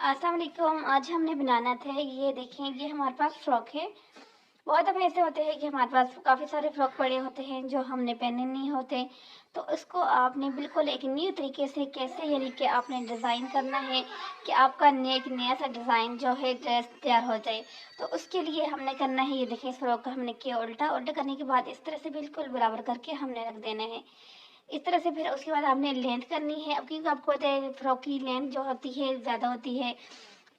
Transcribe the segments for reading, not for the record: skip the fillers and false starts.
अस्सलाम वालेकुम। आज हमने बनाना था, ये देखें, ये हमारे पास फ्रॉक है। बहुत दफ़े ऐसे होते हैं कि हमारे पास काफ़ी सारे फ्रॉक पड़े होते हैं जो हमने पहने नहीं होते। तो उसको आपने बिल्कुल एक न्यू तरीके से कैसे, यानी कि आपने डिज़ाइन करना है कि आपका एक नया सा डिज़ाइन जो है ड्रेस तैयार हो जाए। तो उसके लिए हमने करना है, ये देखिए, इस फ्रॉक का हमने किया उल्टा। उल्टा करने के बाद इस तरह से बिल्कुल बराबर करके हमने रख देना है इस तरह से। फिर उसके बाद आपने लेंथ करनी है। अब क्योंकि आपको पता है फ्रॉक की लेंथ जो होती है ज़्यादा होती है,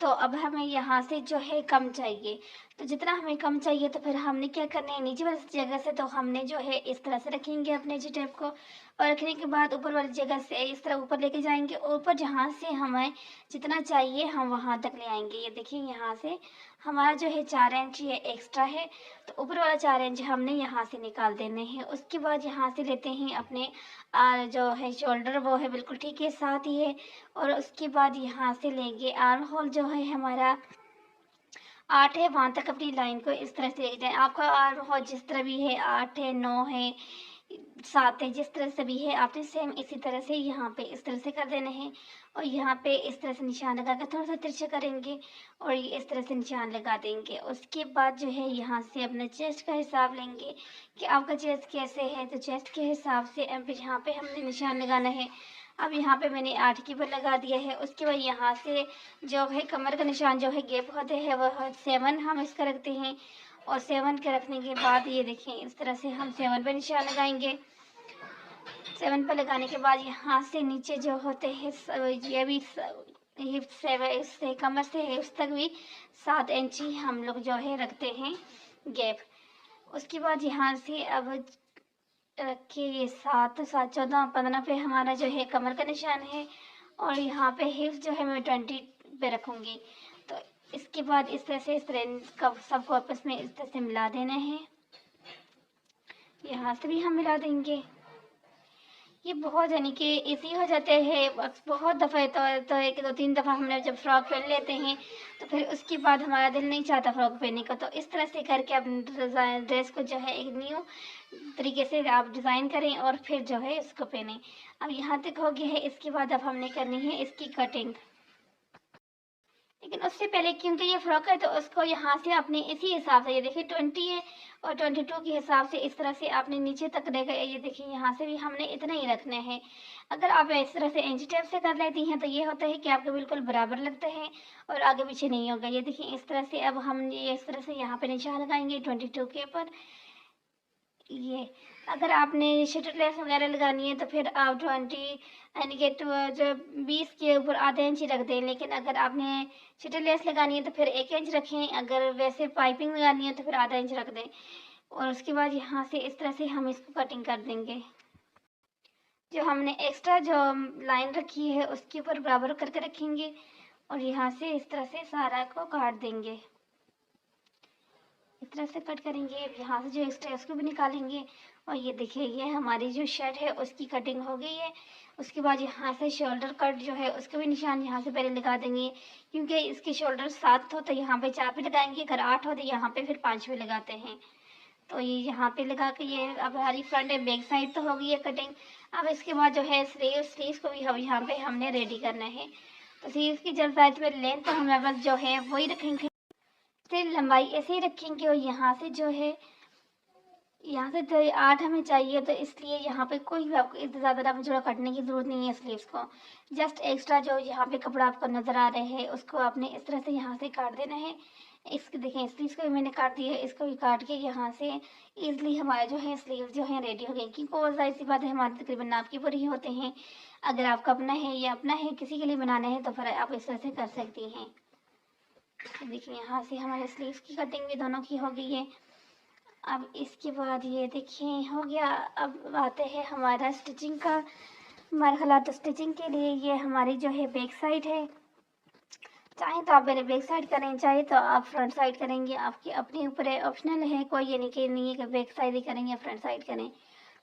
तो अब हमें यहाँ से जो है कम चाहिए। तो जितना हमें कम चाहिए तो फिर हमने क्या करना है, नीचे वाली जगह से तो हमने जो है इस तरह से रखेंगे अपने जी टेप को, और रखने के बाद ऊपर वाली जगह से इस तरह ऊपर लेके जाएंगे, और ऊपर जहाँ से हमें जितना चाहिए हम वहाँ तक ले आएंगे। ये देखिए, यहाँ से हमारा जो है 4 इंच ये एक्स्ट्रा है, तो ऊपर वाला 4 इंच हमने यहाँ से निकाल देने हैं। उसके बाद यहाँ से लेते हैं अपने जो है शोल्डर, वो है बिल्कुल ठीक है, साथ ही है। और उसके बाद यहाँ से लेंगे आर्म होल, जो है हमारा 8 है, वहाँ तक अपनी लाइन को इस तरह से लेके जाएं। आपका आर्म होल जिस तरह भी है, 8 है, 9 है, 7 है, जिस तरह से भी है, आपने सेम इसी तरह से यहाँ पे इस तरह से कर देने हैं। और यहाँ पे इस तरह से निशान लगा कर थोड़ा सा तिरछा करेंगे, और ये इस तरह से निशान लगा देंगे। उसके बाद जो है यहाँ से अपने चेस्ट का हिसाब लेंगे कि आपका चेस्ट कैसे है, तो चेस्ट के हिसाब से अब यहाँ पे हमने निशान लगाना है। अब यहाँ पे मैंने 8 की पर लगा दिया है। उसके बाद यहाँ से जो है कमर का निशान जो है गैप होते हैं, वह 7 हम इसका रखते हैं। और 7 के रखने के बाद ये देखें, इस तरह से हम 7 पे निशान लगाएंगे। 7 पे लगाने के बाद यहाँ से नीचे जो होते हैं ये भी हिप से इससे कमर से हिप्स तक भी 7 इंच ही हम लोग जो है रखते हैं गैप। उसके बाद यहाँ से अब रखिए ये 7 7 14 15 पे हमारा जो है कमर का निशान है, और यहाँ पे हिप्स जो है मैं 20 पे रखूँगी। तो इसके बाद इस तरह से इस तरह का सबको आपस में इस तरह से मिला देना है। यहाँ से भी हम मिला देंगे। ये बहुत यानी कि इजी हो जाते हैं। बहुत दफ़ा तो एक दो तीन दफ़ा हमने जब फ्रॉक पहन लेते हैं तो फिर उसके बाद हमारा दिल नहीं चाहता फ्रॉक पहनने का। तो इस तरह से करके आप ड्रेस को जो है एक न्यू तरीके से आप डिज़ाइन करें और फिर जो है इसको पहने। अब यहाँ तक हो गया है। इसके बाद अब हमने करनी है इसकी कटिंग। लेकिन उससे पहले, क्योंकि ये फ्रॉक है, तो उसको यहाँ से आपने इसी हिसाब से, ये देखिए 20 है और 22 के हिसाब से इस तरह से आपने नीचे तक रहेगा। ये देखिए, यहाँ से भी हमने इतना ही रखना है। अगर आप इस तरह से इंच टेप से कर लेती हैं तो ये होता है कि आपके बिल्कुल बराबर लगता है और आगे पीछे नहीं होगा। ये देखिए, इस तरह से अब हम ये इस तरह से यहाँ पे निशान लगाएंगे 22 के ऊपर। ये अगर आपने शटर लेस वगैरह लगानी है तो फिर आप 20 यानी कि जो 20 के ऊपर आधा इंच ही रख दें। लेकिन अगर आपने शटर लेस लगानी है तो फिर 1 इंच रखें। अगर वैसे पाइपिंग लगानी है तो फिर आधा इंच रख दें। और उसके बाद यहाँ से इस तरह से हम इसको कटिंग कर देंगे। जो हमने एक्स्ट्रा जो लाइन रखी है उसके ऊपर बराबर करके रखेंगे, और यहाँ से इस तरह से सारा को काट देंगे। इस तरह से कट करेंगे। यहाँ से जो एक्स्ट्रा है उसको भी निकालेंगे। और ये देखिए, ये हमारी जो शर्ट है उसकी कटिंग हो गई है। उसके बाद यहाँ से शोल्डर कट जो है उसका भी निशान यहाँ से पहले लगा देंगे, क्योंकि इसके शोल्डर 7 हो तो यहाँ पे 4 पे लगाएंगे, अगर 8 हो तो यहाँ पे फिर 5 पे लगाते हैं। तो ये यहाँ पे लगा के ये अब हमारी फ्रंट है बैक साइड तो हो गई है कटिंग। अब इसके बाद जो है स्लीव्स को भी हम यहाँ पे हमने रेडी करना है। तो स्लीव्स की जब साइज में लेंथ तो हमारे पास जो है वही रखेंगे, फिर लंबाई ऐसे ही रखेंगे। और यहाँ से तो 8 हमें चाहिए, तो इसलिए यहाँ पे कोई भी आपको इतना ज़्यादा लंबा चौड़ा काटने की ज़रूरत नहीं है स्लीव्स को। जस्ट एक्स्ट्रा जो यहाँ पे कपड़ा आपको नज़र आ रहे हैं उसको आपने इस तरह से यहाँ से काट देना है। इसको देखें, स्लीव्स को भी मैंने काट दिया है, इसको भी काट के यहाँ से ईजिली हमारे जो है स्लीव जो है रेडी हो गई। क्योंकि वो जाहिर सी बात है, हमारे तकरीबन नाप के पूरे ही होते हैं। अगर आपका अपना है या अपना है किसी के लिए बनाना है तो फिर आप इस तरह से कर सकती हैं। देखिए, यहाँ से हमारे स्लीव्स की कटिंग भी दोनों की हो गई है। अब इसके बाद ये देखिए हो गया। अब आते हैं हमारा स्टिचिंग का मरहला। तो स्टिचिंग के लिए ये हमारी जो है बैक साइड है। चाहे तो आप पहले बैक साइड करें, चाहे तो आप फ्रंट साइड करेंगे, आपके अपने ऊपर है, ऑप्शनल है। कोई ये नहीं कि बैक साइड ही करें या फ्रंट साइड करें।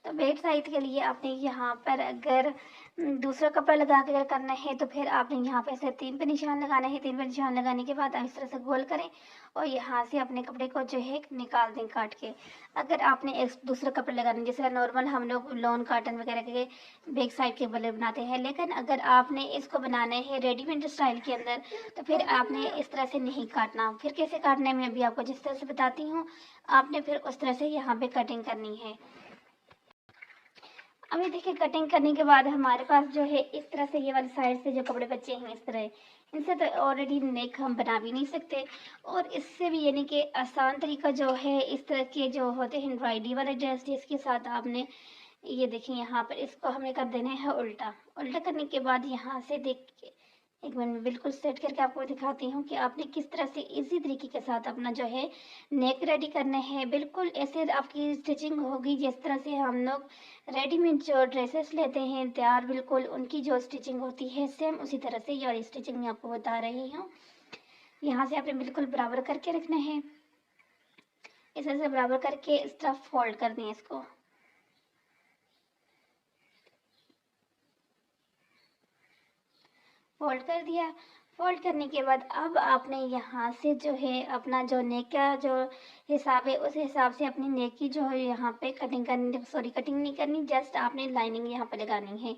तो बैक साइड के लिए आपने यहाँ पर अगर दूसरा कपड़ा लगा के अगर करना है तो फिर आपने यहाँ पे ऐसे 3 पे निशान लगाना है। 3 पे निशान लगाने के बाद आप इस तरह से गोल करें और यहाँ से अपने कपड़े को जो है निकाल दें काट के। अगर आपने एक दूसरा कपड़ा लगाना है, जैसे नॉर्मल हम लोग लॉन कॉटन वगैरह के बैक साइड के गले बनाते हैं, लेकिन अगर आपने इसको बनाना है रेडीमेड स्टाइल के अंदर तो फिर आपने इस तरह से नहीं काटना। फिर कैसे काटना है मैं अभी आपको जिस तरह से बताती हूँ, आपने फिर उस तरह से यहाँ पे कटिंग करनी है। अभी देखिए कटिंग करने के बाद हमारे पास जो है इस तरह से ये वाली साइड से जो कपड़े बचे हैं इस तरह, इनसे तो ऑलरेडी नेक हम बना भी नहीं सकते। और इससे भी यानी कि आसान तरीका जो है, इस तरह के जो होते हैं एम्ब्रॉयडरी वाले ड्रेस जिसके साथ आपने ये देखिए यहाँ पर इसको हमें कर देना है उल्टा। उल्टा करने के बाद यहाँ से देखिए एक मिनट में बिल्कुल सेट करके आपको दिखाती हूँ कि आपने किस तरह से इजी तरीके के साथ अपना जो है नेक रेडी करना है। बिल्कुल ऐसे आपकी स्टिचिंग होगी जिस तरह से हम लोग रेडीमेड जो ड्रेसेस लेते हैं तैयार, बिल्कुल उनकी जो स्टिचिंग होती है सेम उसी तरह से ये वाली स्टिचिंग मैं आपको बता रही हूँ। यहाँ से आपने बिल्कुल बराबर करके रखना है, इस तरह से बराबर करके इस तरफ फोल्ड कर दें इसको। फोल्ड कर दिया। फोल्ड करने के बाद अब आपने यहाँ से जो है अपना जो नेक का जो हिसाब है उस हिसाब से अपनी नेक की जो है यहाँ पे कटिंग करनी, सॉरी कटिंग नहीं करनी, जस्ट आपने लाइनिंग यहाँ पे लगानी है।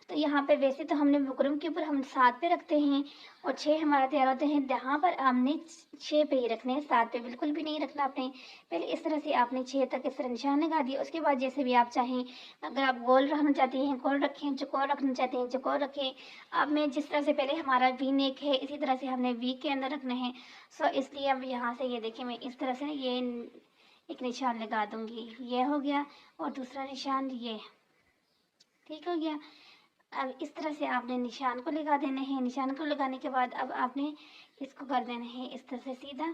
तो यहाँ पे वैसे तो हमने बुकरम के ऊपर हम 7 पे रखते हैं और 6 हमारा तैयार होते हैं, यहाँ पर हमने 6 पे ही रखने हैं, 7 पे बिल्कुल भी नहीं रखना आपने। पहले इस तरह से आपने 6 तक इस तरह निशान लगा दिया। उसके बाद जैसे भी आप चाहें, अगर आप गोल रखना चाहते हैं गोल रखें, चौकोर रखना चाहते हैं चौकोर रखें। अब मैं जिस तरह से पहले हमारा वी नेक है इसी तरह से हमने वी के अंदर रखना है। सो इसलिए अब यहाँ से ये देखिए मैं इस तरह से ये एक निशान लगा दूंगी, ये हो गया, और दूसरा निशान ये, ठीक हो गया। अब इस तरह से आपने निशान को लगा देना है। निशान को लगाने के बाद अब आपने इसको कर देना है इस तरह से सीधा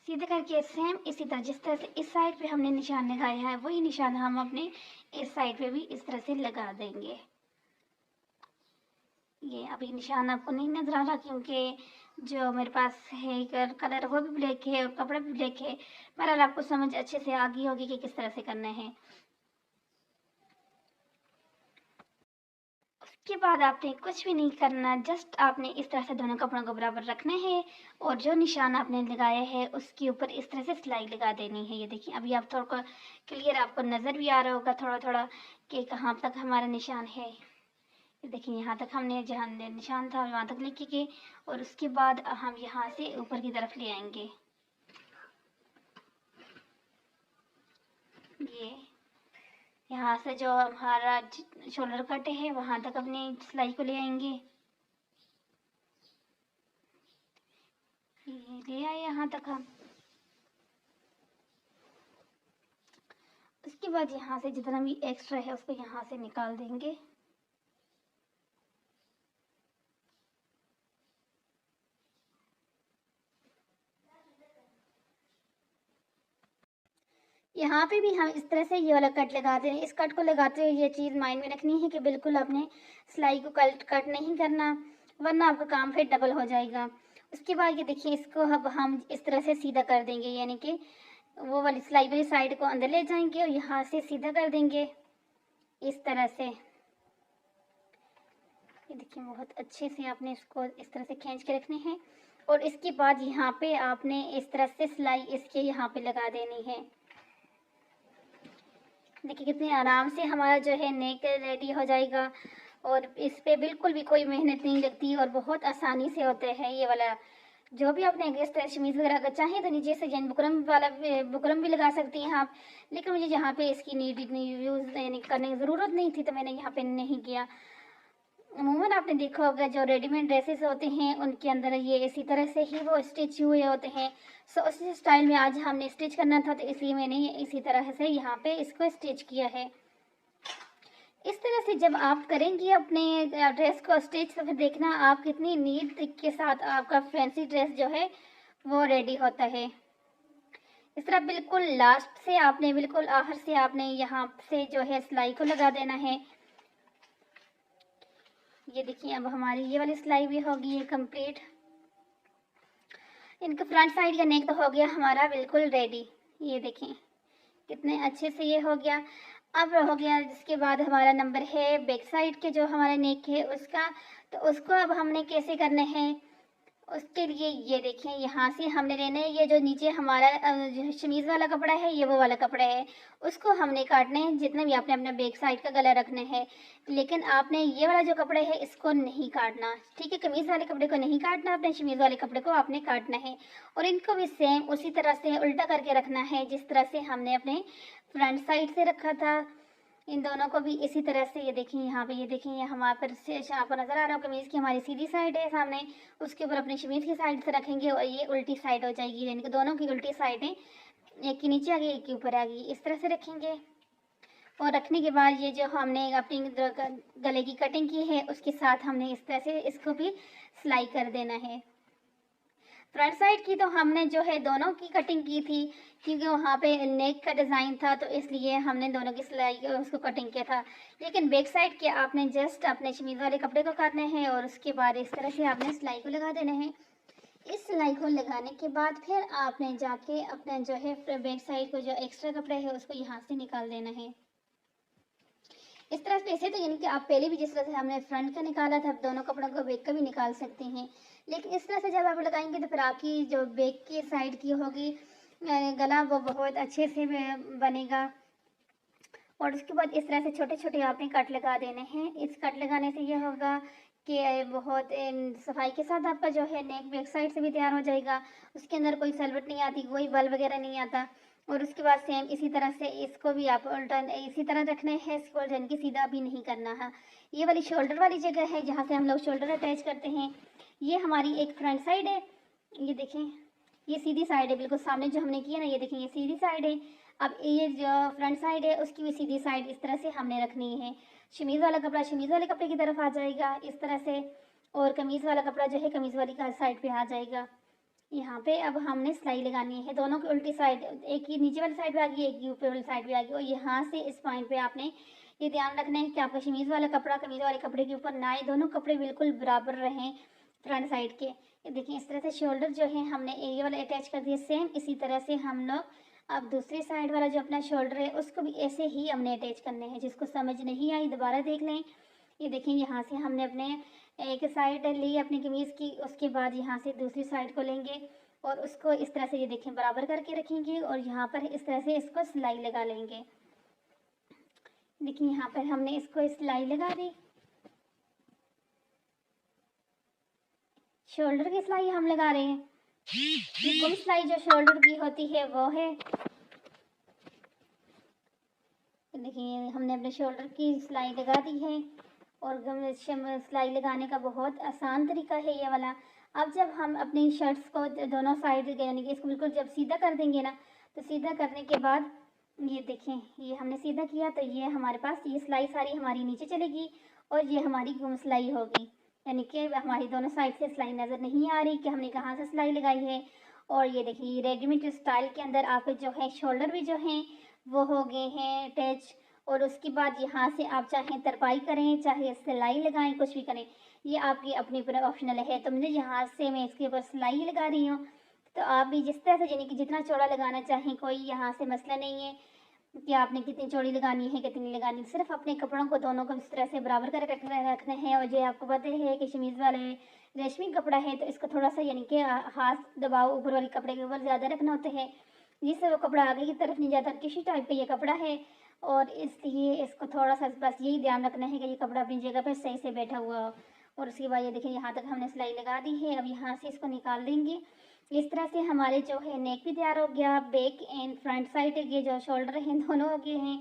सीधा करके सेम इसी तरह जिस तरह से इस साइड पे हमने निशान लगाया है वही निशान हम अपने इस साइड पे भी इस तरह से लगा देंगे। ये अभी निशान आपको नहीं नजर आ रहा क्योंकि जो मेरे पास है कलर वो भी ब्लैक है और कपड़ा भी ब्लैक है। बहरहाल आपको समझ अच्छे से आ गई होगी कि किस तरह से करना है। उसके बाद आपने कुछ भी नहीं करना, जस्ट आपने इस तरह से दोनों कपड़ों को बराबर रखना है और जो निशान आपने लगाया है उसके ऊपर इस तरह से सिलाई लगा देनी है। ये देखिए अभी आप थोड़ा क्लियर आपको नज़र भी आ रहा होगा थोड़ा थोड़ा कि कहाँ तक हमारा निशान है। ये देखिए यहाँ तक हमने जहाँ निशान था वहाँ तक लेके गए और उसके बाद हम यहाँ से ऊपर की तरफ ले आएंगे। ये यहाँ से जो हमारा शोल्डर कट है वहाँ तक अपनी सिलाई को ले आएंगे। ये ले आए यहाँ तक हम। उसके बाद यहाँ से जितना भी एक्स्ट्रा है उसको यहाँ से निकाल देंगे। यहाँ पे भी हम इस तरह से ये वाला कट लगाते हैं। इस कट को लगाते हुए ये चीज़ माइंड में रखनी है कि बिल्कुल आपने सिलाई को कट नहीं करना, वरना आपका काम फिर डबल हो जाएगा। उसके बाद ये देखिए इसको अब हम इस तरह से सीधा कर देंगे, यानी कि वो वाली सिलाई वाली साइड को अंदर ले जाएंगे और यहाँ से सीधा कर देंगे इस तरह से। ये देखिए बहुत अच्छे से आपने इसको इस तरह से खींच के रखने हैं और इसके बाद यहाँ पे आपने इस तरह से सिलाई इसके यहाँ पे लगा देनी है। देखिए कितने आराम से हमारा जो है नेक रेडी हो जाएगा और इस पे बिल्कुल भी कोई मेहनत नहीं लगती और बहुत आसानी से होते हैं ये वाला। जो भी आपने इस तरह शमीज वगैरह अगर चाहें तो नीचे से जैन बुकरम वाला बुकरम भी लगा सकती हैं आप, लेकिन मुझे यहाँ पे इसकी नीड यूज़ यानी करने की ज़रूरत नहीं थी तो मैंने यहाँ पे नहीं किया। अमूमन आपने देखा होगा जो रेडीमेड ड्रेसेस होते हैं उनके अंदर ये इसी तरह से ही वो स्टिच हुए होते हैं। सो उसी स्टाइल में आज हमने स्टिच करना था तो इसलिए मैंने इसी तरह से यहाँ पे इसको स्टिच किया है। इस तरह से जब आप करेंगी अपने ड्रेस को स्टिच तो फिर देखना आप कितनी नीट के साथ आपका फैंसी ड्रेस जो है वो रेडी होता है। इस तरह बिल्कुल लास्ट से आपने बिल्कुल आखिर से आपने यहाँ से जो है सिलाई को लगा देना है। ये देखिए अब हमारी ये वाली सिलाई भी होगी ये कंप्लीट। इनका फ्रंट साइड का नेक तो हो गया हमारा बिल्कुल रेडी। ये देखें कितने अच्छे से ये हो गया। अब हो गया, जिसके बाद हमारा नंबर है बैक साइड के जो हमारा नेक है उसका। तो उसको अब हमने कैसे करना है, उसके लिए ये देखें यहाँ से हमने लेना है, ये जो नीचे हमारा जो शमीज़ वाला कपड़ा है, ये वो वाला कपड़ा है, उसको हमने काटना है जितना भी आपने अपना बैक साइड का गला रखना है। लेकिन आपने ये वाला जो कपड़ा है इसको नहीं काटना, ठीक है। कमीज़ वाले कपड़े को नहीं काटना, अपने शमीज़ वाले कपड़े को आपने काटना है। और इनको भी सेम उसी तरह से उल्टा करके रखना है जिस तरह से हमने अपने फ्रंट साइड से रखा था। इन दोनों को भी इसी तरह से, ये देखिए यहाँ पे, ये देखिए ये हमारे पर से आपको नज़र आ रहा हो, कमीज़ की हमारी सीधी साइड है सामने, उसके ऊपर अपनी शमीज़ की साइड से रखेंगे और ये उल्टी साइड हो जाएगी, यानी कि दोनों की उल्टी साइड है, एक की नीचे आ गई एक के ऊपर आ गई, इस तरह से रखेंगे। और रखने के बाद ये जो हमने अपनी गले की कटिंग की है उसके साथ हमने इस तरह से इसको भी सिलाई कर देना है। फ्रंट साइड की तो हमने जो है दोनों की कटिंग की थी, क्योंकि वहाँ पे नेक का डिज़ाइन था तो इसलिए हमने दोनों की सिलाई उसको कटिंग किया था। लेकिन बैक साइड के आपने जस्ट अपने शमीज़ वाले कपड़े को काटना है और उसके बाद इस तरह से आपने सिलाई को लगा देना है। इस सिलाई को लगाने के बाद फिर आपने जाके अपना जो है बैक साइड को जो एक्स्ट्रा कपड़े है उसको यहाँ से निकाल देना है। इस तरह से, ऐसे तो यानी कि आप पहले भी जिस तरह से हमने फ्रंट का निकाला था, दोनों कपड़ों को बैक का भी निकाल सकते हैं। लेकिन इस तरह से जब आप लगाएंगे तो फिर आपकी जो बैक की साइड की होगी गला, वो बहुत अच्छे से बनेगा। और उसके बाद इस तरह से छोटे छोटे आपने कट लगा देने हैं। इस कट लगाने से ये होगा कि बहुत सफाई के साथ आपका जो है नेक बैक साइड से भी तैयार हो जाएगा, उसके अंदर कोई सलवट नहीं आती, कोई बल वगैरह नहीं आता। और उसके बाद सेम इसी तरह से इसको भी आप उल्टा इसी तरह रखना है, इसको जन की सीधा भी नहीं करना है। ये वाली शोल्डर वाली जगह है जहाँ से हम लोग शोल्डर अटैच करते हैं, ये हमारी एक फ्रंट साइड है। ये देखें, ये सीधी साइड है, बिल्कुल सामने जो हमने किया ना, ये देखें ये सीधी साइड है। अब ये जो फ्रंट साइड है उसकी भी सीधी साइड इस तरह से हमने रखनी है। शमीज़ वाला कपड़ा शमीज़ वाले कपड़े की तरफ आ जाएगा इस तरह से, और कमीज़ वाला कपड़ा जो है कमीज़ वाली का साइड पे आ जाएगा। यहाँ पे अब हमने सिलाई लगानी है दोनों की उल्टी साइड, एक की नीचे वाली साइड पे आ गई, एक की ऊपर वाली साइड पे आ गई। और यहाँ से इस पॉइंट पे आपने ये ध्यान रखना है कि आपका शमीज़ वाला कपड़ा कमीज़ वाले कपड़े के ऊपर ना आए, दोनों कपड़े बिल्कुल बराबर रहें फ्रंट साइड के। ये देखिए इस तरह से शोल्डर जो है हमने ये वाला अटैच कर दिया, सेम इसी तरह से हम लोग अब दूसरी साइड वाला जो अपना शोल्डर है उसको भी ऐसे ही हमने अटैच करने हैं। जिसको समझ नहीं आई दोबारा देख लें। ये देखिए यहाँ से हमने अपने एक साइड ली अपनी कमीज़ की, उसके बाद यहाँ से दूसरी साइड को लेंगे और उसको इस तरह से ये देखें बराबर करके रखेंगे और यहाँ पर इस तरह से इसको सिलाई लगा लेंगे। देखिए यहाँ पर हमने इसको सिलाई लगा दी, शोल्डर की सिलाई हम लगा रहे हैं। ये गुम सिलाई जो शोल्डर की होती है वो है। देखिए हमने अपने शोल्डर की सिलाई लगा दी है और सिलाई लगाने का बहुत आसान तरीका है ये वाला। अब जब हम अपनी शर्ट्स को दोनों साइड यानी कि इसको बिल्कुल जब सीधा कर देंगे ना, तो सीधा करने के बाद ये देखें ये हमने सीधा किया तो ये हमारे पास ये सिलाई सारी हमारी नीचे चलेगी और ये हमारी गुम सिलाई होगी, यानी कि हमारी दोनों साइड से सिलाई नज़र नहीं आ रही कि हमने कहाँ से सिलाई लगाई है। और ये देखिए रेडीमेड स्टाइल के अंदर आपके जो है शोल्डर भी जो हैं वो हो गए हैं अटैच। और उसके बाद यहाँ से आप चाहे तरपाई करें चाहे सिलाई लगाएं, कुछ भी करें, ये आपकी अपनी पर ऑप्शनल है। तो मुझे यहाँ से मैं इसके ऊपर सिलाई लगा रही हूँ, तो आप भी जिस तरह से यानी कि जितना चौड़ा लगाना चाहें, कोई यहाँ से मसला नहीं है कि आपने कितनी चौड़ी लगानी है कितनी लगानी, सिर्फ अपने कपड़ों को दोनों को इस तरह से बराबर कर रखना है। और जो आपको पता है कि शमीज़ वाले रेशमी कपड़ा है तो इसको थोड़ा सा यानी कि हाथ दबाव ऊपर वाले कपड़े के ऊपर ज़्यादा रखना होता है, जिससे वो कपड़ा आगे की तरफ नहीं जाता। टिश्यू टाइप का ये कपड़ा है और इसलिए इसको थोड़ा सा बस यही ध्यान रखना है कि ये कपड़ा अपनी जगह पर सही से बैठा हुआ हो। और उसके बाद ये देखिए यहाँ तक हमने सिलाई लगा दी है, अब यहाँ से इसको निकाल देंगे। इस तरह से हमारे जो है नेक भी तैयार हो गया, बैक एंड फ्रंट साइड ये जो शोल्डर हैं दोनों हो गए हैं।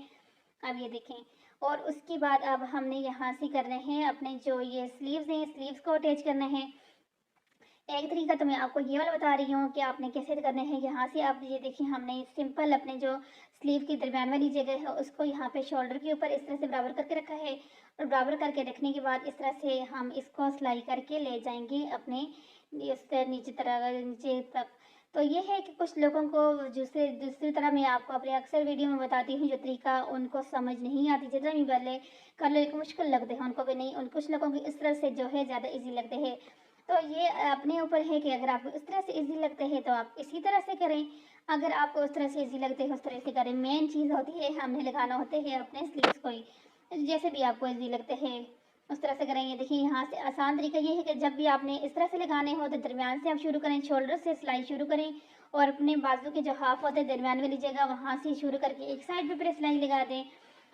अब ये देखें, और उसके बाद अब हमने यहाँ से करने हैं अपने जो ये स्लीव्स हैं, स्लीव्स को अटैच करना है। एक तरीका तो मैं आपको ये वाला बता रही हूँ कि आपने कैसे करने हैं। यहाँ से आप ये देखिए हमने सिंपल अपने जो स्लीव की दरम्यान वाली जगह है उसको यहाँ पे शोल्डर के ऊपर इस तरह से बराबर करके रखा है। और बराबर करके रखने के बाद इस तरह से हम इसको सिलाई करके ले जाएंगे अपने इस नीचे तक। तो ये है कि कुछ लोगों को दूसरी तरह मैं आपको अपने अक्सर वीडियो में बताती हूँ जो तरीका उनको समझ नहीं आती, जितना भी पहले कर लो एक मुश्किल लगते हैं उनको भी नहीं, उन कुछ लोगों को इस तरह से जो है ज़्यादा ईजी लगते हैं। तो ये अपने ऊपर है कि अगर आपको इस तरह से इजी लगते हैं तो आप इसी तरह से करें। अगर आपको उस तरह से ईजी लगते है उस तरह से करें। मेन चीज़ होती है हमने लगाना होते हैं अपने स्लीव्स को ही, जैसे भी आपको ईजी लगते हैं उस तरह से करेंगे। देखिए यहाँ से आसान तरीका ये है कि जब भी आपने इस तरह से लगाने हो तो दरमियान से आप शुरू करें, शोल्डर से सिलाई शुरू करें और अपने बाजू के जो हाफ होते हैं दरमियान वाली जगह वहाँ से शुरू करके एक साइड पे फिर सिलाई लगा दें।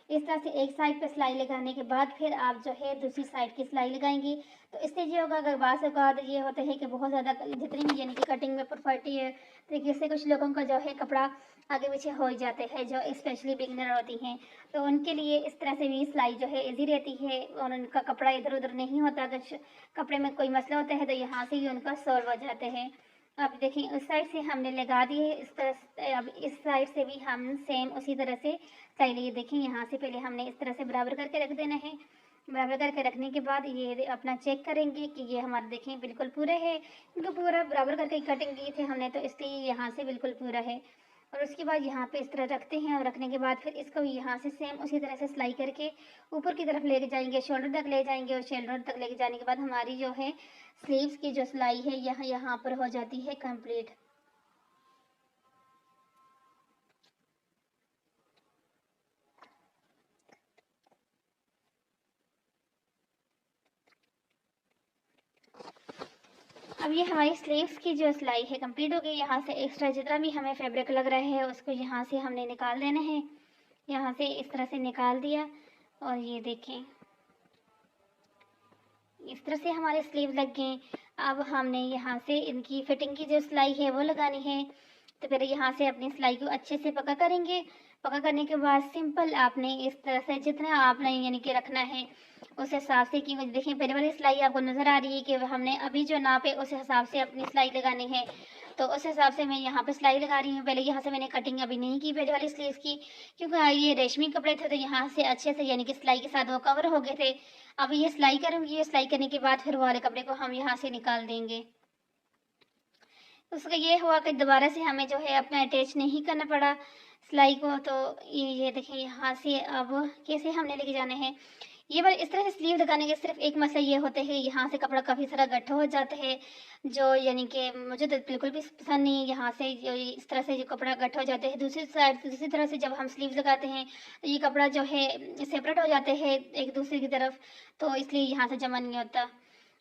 इस तरह से एक साइड पे सिलाई लगाने के बाद फिर आप जो है दूसरी साइड की सिलाई लगाएंगी। तो इससे ये होगा, अगर बात ये होता है कि बहुत ज़्यादा जितनी भी यानी कि कटिंग में परफेक्ट है तरीके से कुछ लोगों का जो है कपड़ा आगे पीछे हो जाते हैं, जो स्पेशली बिगनर होती हैं, तो उनके लिए इस तरह से भी सिलाई जो है ईजी रहती है और उनका कपड़ा इधर उधर नहीं होता। अगर कपड़े में कोई मसला होता है तो यहाँ से ही उनका सॉल्व हो जाते हैं। अब देखिए उस साइड से हमने लगा दिए, इस तरह से अब इस साइड से भी हम सेम उसी तरह से सिलाई लिए। देखिए यहाँ से पहले हमने इस तरह से बराबर करके रख देना है। बराबर करके रखने के बाद ये अपना चेक करेंगे कि ये हमारे देखें बिल्कुल पूरे है, इनको पूरा बराबर करके कटिंग की थे हमने, तो इसलिए यहाँ से बिल्कुल पूरा है। और उसके बाद यहाँ पे इस तरह रखते हैं और रखने के बाद फिर इसको यहाँ से सेम उसी तरह से सिलाई करके ऊपर की तरफ लेके जाएंगे, शोल्डर तक ले जाएंगे और शोल्डर तक लेके जाने के बाद हमारी जो है स्लीव्स की जो सिलाई है यहाँ पर हो जाती है कंप्लीट। अब ये हमारी स्लीव्स की जो सिलाई है कंप्लीट हो गई। यहाँ से एक्स्ट्रा जितना भी हमें फैब्रिक लग रहा है उसको यहाँ से हमने निकाल देना है। यहाँ से इस तरह से निकाल दिया और ये देखें इस तरह से हमारे स्लीव लग गए। अब हमने यहाँ से इनकी फिटिंग की जो सिलाई है वो लगानी है। तो फिर यहाँ से अपनी सिलाई को अच्छे से पक्का करेंगे। पक्का करने के बाद सिंपल आपने इस तरह से जितना आपने यानी कि रखना है उस हिसाब से, कि देखिए पहले वाली सिलाई आपको नज़र आ रही है कि हमने अभी जो नाप है उस हिसाब से अपनी सिलाई लगानी है। तो उस हिसाब से मैं यहाँ पे सिलाई लगा रही हूँ। पहले यहाँ से मैंने कटिंग अभी नहीं की पहले वाली स्लीव्स की, क्योंकि ये रेशमी कपड़े थे तो यहाँ से अच्छे से यानी कि सिलाई के साथ वो कवर हो गए थे। अब ये सिलाई करूँगी, ये सिलाई करने के बाद फिर वो वाले कपड़े को हम यहाँ से निकाल देंगे। उसका ये हुआ कि दोबारा से हमें जो है अपना अटैच नहीं करना पड़ा सिलाई को। तो ये देखिए यहाँ से अब कैसे हमने लेके जाने हैं ये वाले इस तरह से स्लीव लगाने के सिर्फ एक मसला ये होता है यहाँ से कपड़ा काफ़ी सारा गट्ठा हो जाता है, जो यानी कि मुझे तो बिल्कुल भी पसंद नहीं है। यहाँ से जो इस तरह से जो कपड़ा गट्ठा हो जाता है, दूसरी साइड दूसरी तरह से जब हम स्लीव लगाते हैं तो ये कपड़ा जो है सेपरेट हो जाते हैं एक दूसरे की तरफ, तो इसलिए यहाँ से जमा नहीं होता।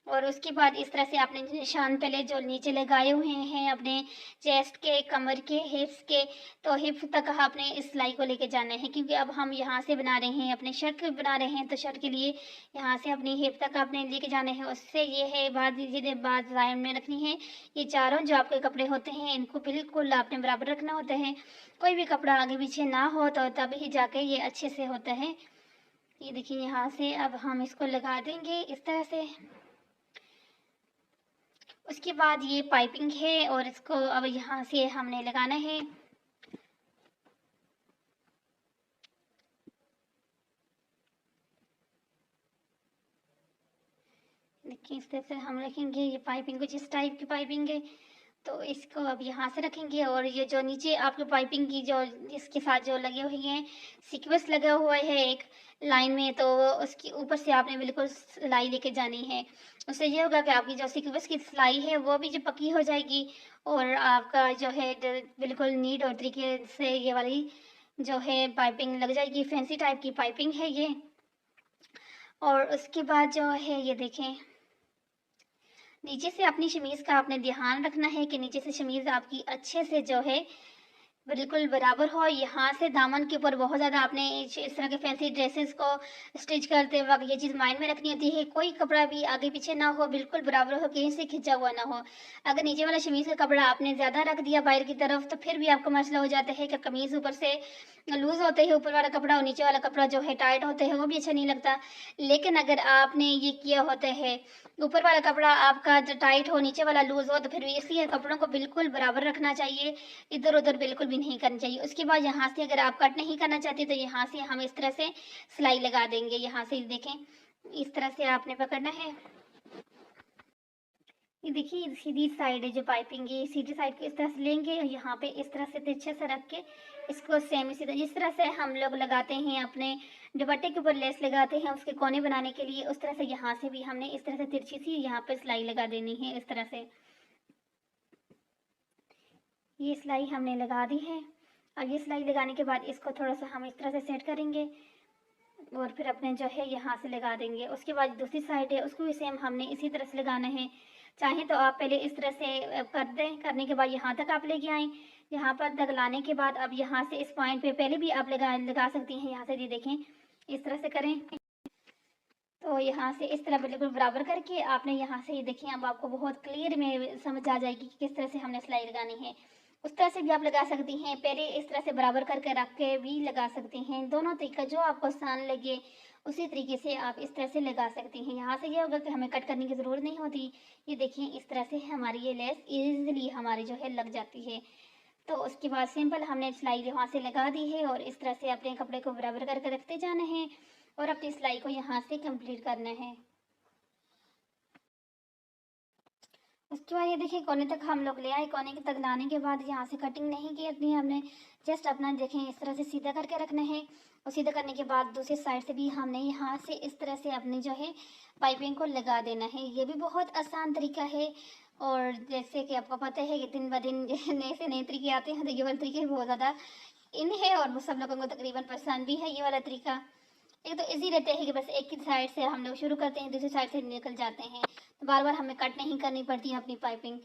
और उसके बाद इस तरह से आपने निशान पहले जो नीचे लगाए हुए हैं अपने चेस्ट के, कमर के, हिप्स के, तो हिप तक आपने इस सिलाई को लेके जाना है, क्योंकि अब हम यहाँ से बना रहे हैं अपने शर्ट बना रहे हैं, तो शर्ट के लिए यहाँ से अपनी हिप तक आपने लेके जाना है। उससे ये है बात लाइन में रखनी है। ये चारों जो आपके कपड़े होते हैं इनको बिल्कुल आपने बराबर रखना होता है। कोई भी कपड़ा आगे पीछे ना हो तो तभी जाके ये अच्छे से होता है। ये देखिए यहाँ से अब हम इसको लगा देंगे इस तरह से। उसके बाद ये पाइपिंग है और इसको अब यहाँ से हमने लगाना है। देखिए इस तरह से हम रखेंगे ये पाइपिंग, कुछ इस टाइप की पाइपिंग है, तो इसको अब यहाँ से रखेंगे। और ये जो नीचे आपके पाइपिंग की जो इसके साथ जो लगे हुए हैं सीक्वेंस लगा हुआ है एक लाइन में, तो उसके ऊपर से आपने बिल्कुल सिलाई लेके जानी है। उससे ये होगा कि आपकी जो सीक्वेंस की सिलाई है वो भी जो पक्की हो जाएगी और आपका जो है बिल्कुल नीट और तरीके से ये वाली जो है पाइपिंग लग जाएगी। फैंसी टाइप की पाइपिंग है ये। और उसके बाद जो है ये देखें नीचे से अपनी शमीज़ का आपने ध्यान रखना है कि नीचे से शमीज़ आपकी अच्छे से जो है बिल्कुल बराबर हो। यहाँ से दामन के ऊपर बहुत ज़्यादा आपने इस तरह के फैंसी ड्रेसेस को स्टिच करते वक्त ये चीज़ माइंड में रखनी होती है, कोई कपड़ा भी आगे पीछे ना हो, बिल्कुल बराबर हो, कहीं से खिंचा हुआ ना हो। अगर नीचे वाला शमीज़ का कपड़ा आपने ज़्यादा रख दिया बाहर की तरफ तो फिर भी आपका मसला हो जाता है कि कमीज़ ऊपर से लूज़ होते हैं ऊपर वाला कपड़ा और नीचे वाला कपड़ा जो है टाइट होते हैं, वो भी अच्छा नहीं लगता। लेकिन अगर आपने ये किया होता है ऊपर वाला कपड़ा आपका जो टाइट हो नीचे वाला लूज़ हो, तो फिर भी इसलिए कपड़ों को बिल्कुल बराबर रखना चाहिए, इधर उधर बिल्कुल भी नहीं करनी चाहिए। उसके बाद यहाँ से अगर आप कट नहीं करना चाहते तो यहाँ से हम इस तरह से सिलाई लगा देंगे। यहाँ से देखें इस तरह से आपने पकड़ना है। ये देखिए सीधी साइड है जो पाइपिंग है, सीधी साइड को इस तरह से लेंगे और यहाँ पे इस तरह से तिरछे से रख के इसको सेम इसी तरह जिस तरह से हम लोग लगाते हैं अपने दुपट्टे के ऊपर लेस लगाते हैं उसके कोने बनाने के लिए, उस तरह से यहाँ से भी हमने इस तरह से तिरछी सी यहाँ पे सिलाई लगा देनी है इस तरह से। ये सिलाई हमने लगा दी है। अब ये सिलाई लगाने के बाद इसको थोड़ा सा हम इस तरह से सेट करेंगे और फिर अपने जो है यहाँ से लगा देंगे। उसके बाद दूसरी साइड है उसको भी सेम हमने इसी तरह से लगाना है। चाहे तो आप पहले इस तरह से कर दें, करने के बाद यहाँ तक आप लेके आएँ। यहाँ पर तक लाने के बाद अब यहाँ से इस पॉइंट पे पहले भी आप लगा सकती हैं। यहाँ से ये देखें, इस तरह से करें तो यहाँ से इस तरह बिल्कुल बराबर करके आपने यहाँ से ये देखिए, अब आपको बहुत क्लियर में समझ आ जाएगी कि किस तरह से हमने सिलाई लगानी है। उस तरह से भी आप लगा सकती हैं, पहले इस तरह से बराबर करके रख के भी लगा सकती हैं। दोनों तरीका जो आपको आसान लगे उसी तरीके से आप इस तरह से लगा सकती हैं। यहाँ से ये होगा कि हमें कट करने की ज़रूरत नहीं होती। ये देखिए इस तरह से हमारी ये लेस ईजिली हमारी जो है लग जाती है। तो उसके बाद सिंपल हमने सिलाई यहाँ से लगा दी है और इस तरह से अपने कपड़े को बराबर करके रखते जाना है और अपनी सिलाई को यहाँ से कंप्लीट करना है। उसके बाद ये देखिए कोने तक हम लोग ले आए। कोने तक लाने के बाद यहाँ से कटिंग नहीं की अपनी हमने, जस्ट अपना देखें इस तरह से सीधा करके रखना है। और सीधा करने के बाद दूसरी साइड से भी हमने यहाँ से इस तरह से अपनी जो है पाइपिंग को लगा देना है। ये भी बहुत आसान तरीका है और जैसे कि आपको पता है कि दिन ब दिन नए से नए तरीके आते हैं, तो ये वाला तरीके बहुत ज़्यादा इन है और वो सब लोगों को तकरीबन पसंद भी है ये वाला तरीका। एक तो इजी रहते हैं कि बस एक ही साइड से हम लोग शुरू करते हैं, दूसरी साइड से निकल जाते हैं, तो बार बार हमें कट नहीं करनी पड़ती है अपनी पाइपिंग।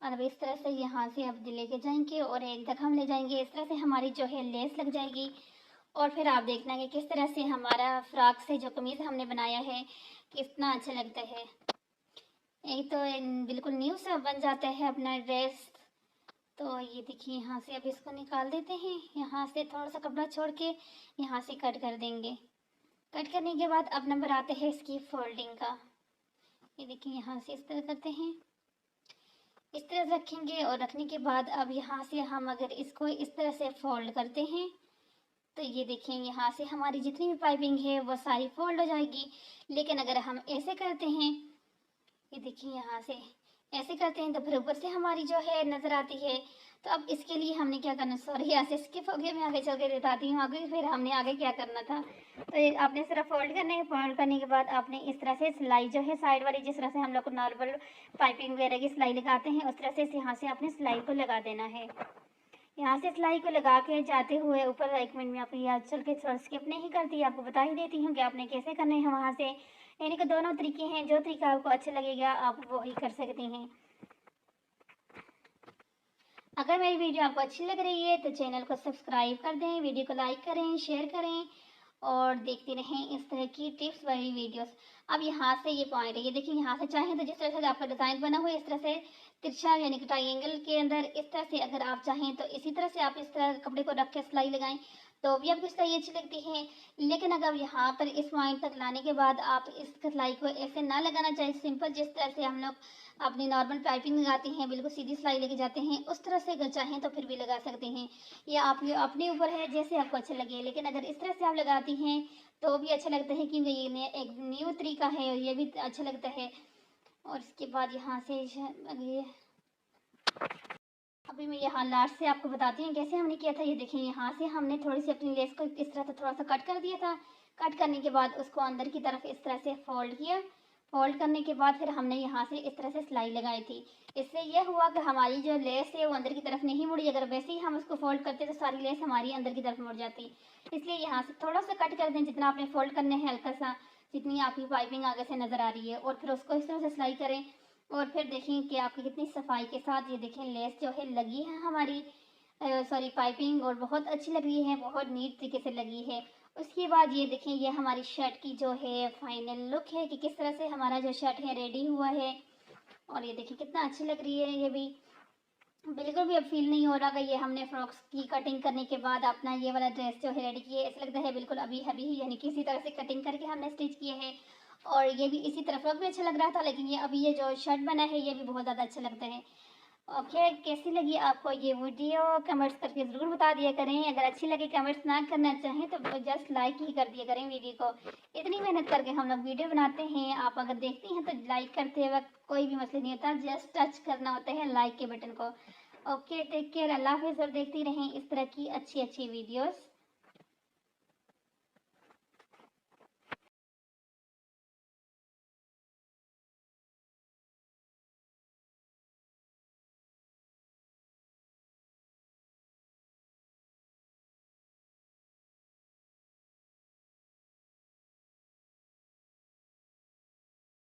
और अब इस तरह से यहाँ से अब लेके जाएंगे और एक तक हम ले जाएंगे। इस तरह से हमारी जो है लेस लग जाएगी और फिर आप देखना कि किस तरह से हमारा फ्रॉक से जो कमीज़ हमने बनाया है कितना अच्छा लगता है। एक तो बिल्कुल न्यू सा बन जाता है अपना ड्रेस। तो ये देखिए यहाँ से अब इसको निकाल देते हैं। यहाँ से थोड़ा सा कपड़ा छोड़ के यहाँ से कट कर देंगे। कट करने के बाद अब नंबर आते हैं इसकी फोल्डिंग का। ये देखिए यहाँ से इस तरह करते हैं, इस तरह रखेंगे और रखने के बाद अब यहाँ से हम अगर इसको इस तरह से फोल्ड करते हैं तो ये देखें यहाँ से हमारी जितनी भी पाइपिंग है वो सारी फोल्ड हो जाएगी। लेकिन अगर हम ऐसे करते हैं, ये देखिए यहाँ से ऐसे करते हैं तो फिर ऊपर से हमारी जो है नज़र आती है। तो अब इसके लिए हमने क्या करना, सॉरी यहाँ से स्किप हो गया, मैं आगे चल के बताती हूँ आगे फिर हमने आगे क्या करना था। तो ये आपने सिर्फ फोल्ड करने है, फोल्ड करने के बाद आपने इस तरह से सिलाई जो है साइड वाली, जिस तरह से हम लोग नॉर्मल पाइपिंग वगैरह की सिलाई लगाते हैं उस तरह से यहाँ से अपनी सिलाई को लगा देना है। यहाँ से सिलाई को लगा के जाते हुए ऊपर 1 मिनट में आपको याद चल के थोड़ा स्किप नहीं करती, आपको बता ही देती हूँ कि आपने कैसे करने हैं वहाँ से। यानी कि दोनों तरीके हैं, जो तरीका आपको अच्छा लगेगा आप वो ही कर सकते हैं। अगर मेरी वीडियो आपको अच्छी लग रही है तो चैनल को सब्सक्राइब कर दें, वीडियो को लाइक करें, शेयर करें और देखते रहें इस तरह की टिप्स वाली वीडियोस। अब यहाँ से ये पॉइंट है, ये देखिए यहाँ से चाहें तो जिस तरह से आपका डिज़ाइन बना हुआ है इस तरह से तिरछा यानी कि ट्रायंगल के अंदर इस तरह से अगर आप चाहें तो इसी तरह से आप इस तरह कपड़े को रख के सिलाई लगाएं तो भी आपको सिलाई अच्छी लगती है। लेकिन अगर यहाँ पर इस पॉइंट तक लाने के बाद आप इस सिलाई को ऐसे ना लगाना चाहिए, सिंपल जिस तरह से हम लोग अपनी नॉर्मल पाइपिंग लगाते हैं बिल्कुल सीधी सिलाई लेके जाते हैं उस तरह से अगर चाहें तो फिर भी लगा सकते हैं। या आप अपने ऊपर है जैसे आपको अच्छा लगे। लेकिन अगर इस तरह से आप लगाती हैं तो भी अच्छा लगता है क्योंकि ये एक न्यू तरीका है और ये भी अच्छा लगता है। और इसके बाद यहाँ से अभी मैं यहाँ लास्ट से आपको बताती हूँ कैसे हमने किया था। ये देखिए यहाँ से हमने थोड़ी सी अपनी लेस को इस तरह से थोड़ा सा कट कर दिया था। कट करने के बाद उसको अंदर की तरफ इस तरह से फोल्ड किया। फोल्ड करने के बाद फिर हमने यहाँ से इस तरह से सिलाई लगाई थी। इससे यह हुआ कि हमारी जो लेस है वो अंदर की तरफ नहीं मुड़ी। अगर वैसे ही हम उसको फोल्ड करते तो सारी लेस हमारी अंदर की तरफ मुड़ जाती। इसलिए यहाँ से थोड़ा सा कट कर दें, जितना आपने फोल्ड करने हैं हल्का सा, जितनी आपकी पाइपिंग आगे से नज़र आ रही है, और फिर उसको इस तरह से सिलाई करें। और फिर देखें कि आपकी कितनी सफाई के साथ ये देखें लेस जो है लगी है हमारी, सॉरी पाइपिंग, और बहुत अच्छी लग रही है, बहुत नीट तरीके से लगी है। उसके बाद ये देखें ये हमारी शर्ट की जो है फाइनल लुक है कि किस तरह से हमारा जो शर्ट है रेडी हुआ है। और ये देखिए कितना अच्छी लग रही है। ये भी बिल्कुल भी अब फील नहीं हो रहा कि ये हमने फ्रॉक्स की कटिंग करने के बाद अपना ये वाला ड्रेस जो है रेडी किया है। ऐसा लगता है बिल्कुल अभी अभी ही यानी कि इसी तरह से कटिंग करके हमने स्टिच किए हैं। और ये भी इसी तरह फ्रॉक भी अच्छा लग रहा था, लेकिन ये अभी ये जो शर्ट बना है ये भी बहुत ज़्यादा अच्छा लगता है। ओके, कैसी लगी आपको ये वीडियो कमेंट्स करके ज़रूर बता दिया करें। अगर अच्छी लगे कमेंट्स ना करना चाहें तो जस्ट लाइक ही कर दिया करें वीडियो को। इतनी मेहनत करके हम लोग वीडियो बनाते हैं, आप अगर देखती हैं तो लाइक करते वक्त कोई भी मसला नहीं होता, जस्ट टच करना होता है लाइक के बटन को। ओके, टेक केयर, अल्लाह हाफिज़ और देखती रहें इस तरह की अच्छी अच्छी वीडियोज़।